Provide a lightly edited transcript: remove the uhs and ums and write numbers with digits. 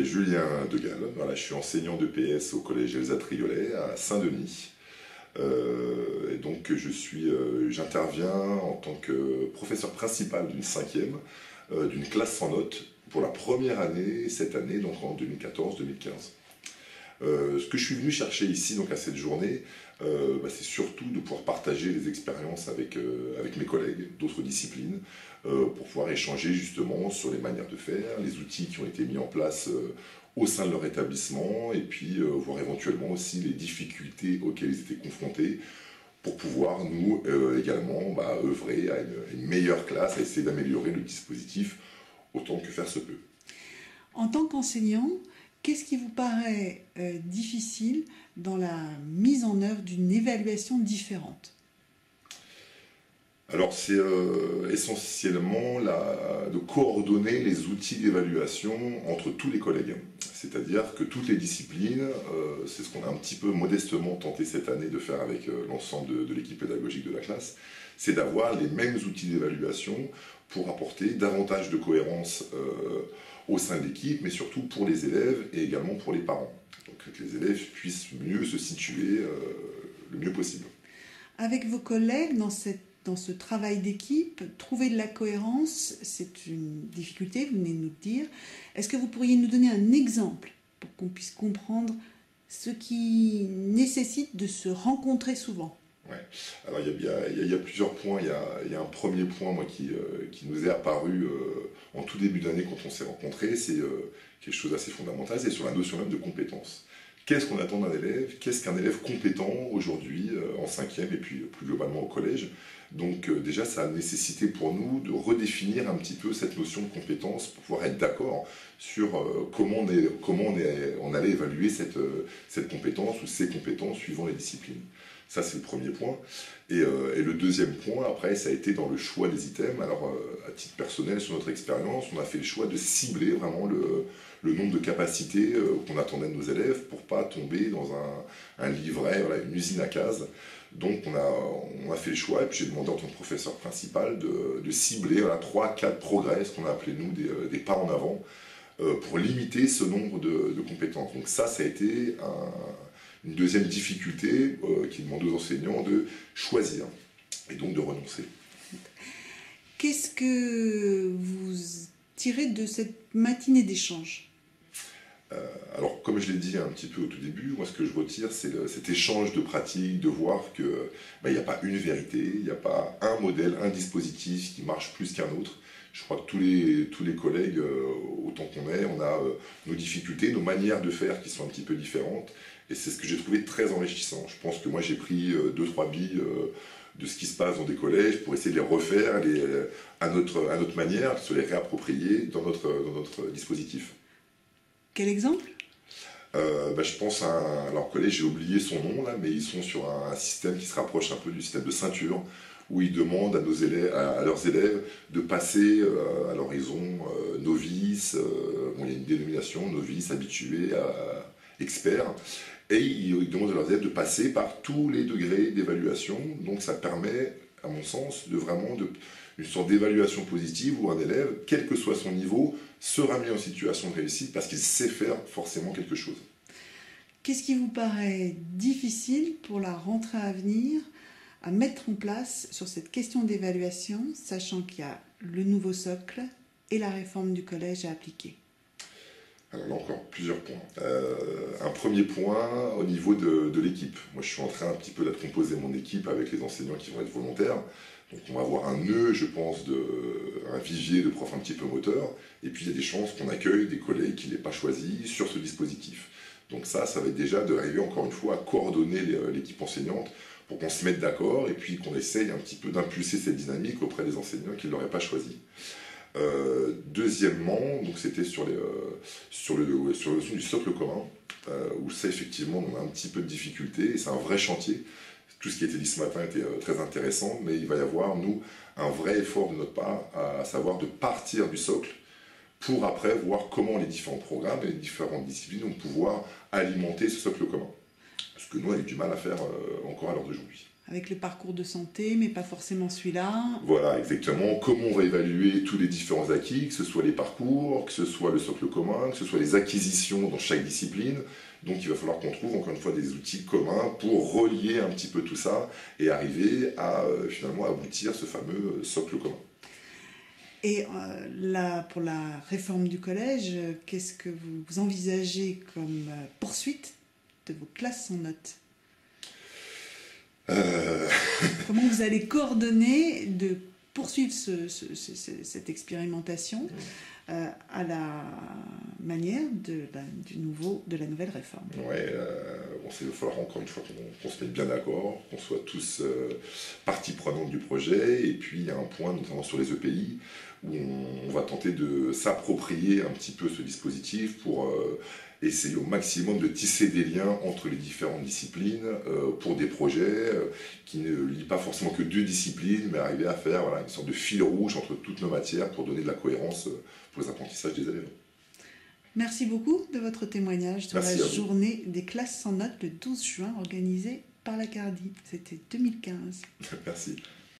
Julien Degal, voilà, je suis enseignant de PS au collège Elsa Triolet à Saint-Denis. Et donc j'interviens en tant que professeur principal d'une cinquième, d'une classe sans notes, pour la première année, cette année, donc en 2014-2015. Ce que je suis venu chercher ici, donc à cette journée, c'est surtout de pouvoir partager les expériences avec mes collègues d'autres disciplines, pour pouvoir échanger justement sur les manières de faire, les outils qui ont été mis en place au sein de leur établissement, et puis voir éventuellement aussi les difficultés auxquelles ils étaient confrontés, pour pouvoir nous également œuvrer à une meilleure classe, à essayer d'améliorer le dispositif autant que faire se peut. En tant qu'enseignant, qu'est-ce qui vous paraît difficile dans la mise en œuvre d'une évaluation différente ? Alors c'est essentiellement de coordonner les outils d'évaluation entre tous les collègues. C'est-à-dire que toutes les disciplines, c'est ce qu'on a un petit peu modestement tenté cette année de faire avec l'ensemble de l'équipe pédagogique de la classe, c'est d'avoir les mêmes outils d'évaluation pour apporter davantage de cohérence au sein de l'équipe, mais surtout pour les élèves et également pour les parents. Donc que les élèves puissent mieux se situer le mieux possible. Avec vos collègues, dans ce travail d'équipe, trouver de la cohérence, c'est une difficulté, vous venez de nous le dire. Est-ce que vous pourriez nous donner un exemple pour qu'on puisse comprendre ce qui nécessite de se rencontrer souvent ? Ouais. Alors il y a plusieurs points. Il y a un premier point qui nous est apparu en tout début d'année quand on s'est rencontrés. C'est quelque chose d'assez fondamental, c'est sur la notion même de compétence. Qu'est-ce qu'on attend d'un élève? Qu'est-ce qu'un élève compétent aujourd'hui en cinquième et puis plus globalement au collège? Donc déjà ça a nécessité pour nous de redéfinir un petit peu cette notion de compétence pour pouvoir être d'accord sur comment on allait évaluer cette compétence ou ces compétences suivant les disciplines. Ça, c'est le premier point. Et le deuxième point, après, ça a été dans le choix des items. Alors, à titre personnel, sur notre expérience, on a fait le choix de cibler vraiment le nombre de capacités qu'on attendait de nos élèves pour pas tomber dans un livret, voilà, une usine à cases. Donc, on a fait le choix, et puis j'ai demandé en tant que professeur principal de cibler 3-4 progrès, ce qu'on a appelé, nous, des pas en avant, pour limiter ce nombre de compétences. Donc ça a été une deuxième difficulté qui demande aux enseignants de choisir et donc de renoncer. Qu'est-ce que vous tirez de cette matinée d'échange ? Alors, comme je l'ai dit un petit peu au tout début, moi ce que je retire, c'est cet échange de pratiques, de voir qu'il n'y a pas une vérité, il n'y a pas un modèle, un dispositif qui marche plus qu'un autre. Je crois que tous les collègues, autant qu'on est, on a nos difficultés, nos manières de faire qui sont un petit peu différentes. Et c'est ce que j'ai trouvé très enrichissant. Je pense que moi j'ai pris 2-3 billes de ce qui se passe dans des collèges pour essayer de les refaire à notre manière, se les réapproprier dans notre dispositif. Quel exemple ? Je pense à leur collège, j'ai oublié son nom là, mais ils sont sur un système qui se rapproche un peu du système de ceinture, où ils demandent à leurs élèves de passer à l'horizon novice, il y a une dénomination, novice, habitué, expert, et ils demandent à leurs élèves de passer par tous les degrés d'évaluation. Donc ça permet, à mon sens, une sorte d'évaluation positive où un élève, quel que soit son niveau, sera mis en situation de réussite parce qu'il sait faire forcément quelque chose. Qu'est-ce qui vous paraît difficile pour la rentrée à venir à mettre en place sur cette question d'évaluation, sachant qu'il y a le nouveau socle et la réforme du collège à appliquer ? Alors là encore, plusieurs points. Un premier point au niveau de l'équipe. Moi je suis en train un petit peu de composer mon équipe avec les enseignants qui vont être volontaires. Donc on va avoir un nœud, je pense, un vivier de profs un petit peu moteurs. Et puis il y a des chances qu'on accueille des collègues qui n'aient pas choisi sur ce dispositif. Donc ça va être déjà d'arriver encore une fois à coordonner l'équipe enseignante pour qu'on se mette d'accord et puis qu'on essaye un petit peu d'impulser cette dynamique auprès des enseignants qui ne l'auraient pas choisi. Deuxièmement, donc c'était sur le notion du socle commun, où ça effectivement on a un petit peu de difficulté et c'est un vrai chantier. Tout ce qui a été dit ce matin était très intéressant, mais il va y avoir, nous, un vrai effort de notre part, à savoir de partir du socle pour après voir comment les différents programmes et les différentes disciplines vont pouvoir alimenter ce socle commun. Ce que nous, on a eu du mal à faire encore à l'heure d'aujourd'hui. avec le parcours de santé, mais pas forcément celui-là. Voilà, exactement. Comment on va évaluer tous les différents acquis, que ce soit les parcours, que ce soit le socle commun, que ce soit les acquisitions dans chaque discipline. Donc il va falloir qu'on trouve encore une fois des outils communs pour relier un petit peu tout ça et arriver à finalement aboutir ce fameux socle commun. Et là, pour la réforme du collège, qu'est-ce que vous envisagez comme poursuite de vos classes sans notes? Comment vous allez coordonner de poursuivre cette expérimentation à la manière de la nouvelle réforme? Ouais, il va falloir encore une fois qu'on se mette bien d'accord, qu'on soit tous partie prenante du projet. Et puis il y a un point, notamment sur les EPI, où on va tenter de s'approprier un petit peu ce dispositif pour essayer au maximum de tisser des liens entre les différentes disciplines pour des projets qui ne lient pas forcément que deux disciplines, mais arriver à faire une sorte de fil rouge entre toutes nos matières pour donner de la cohérence pour les apprentissages des élèves. Merci beaucoup de votre témoignage sur la journée des classes sans notes le 12 juin organisée par la CARDI. C'était 2015. Merci.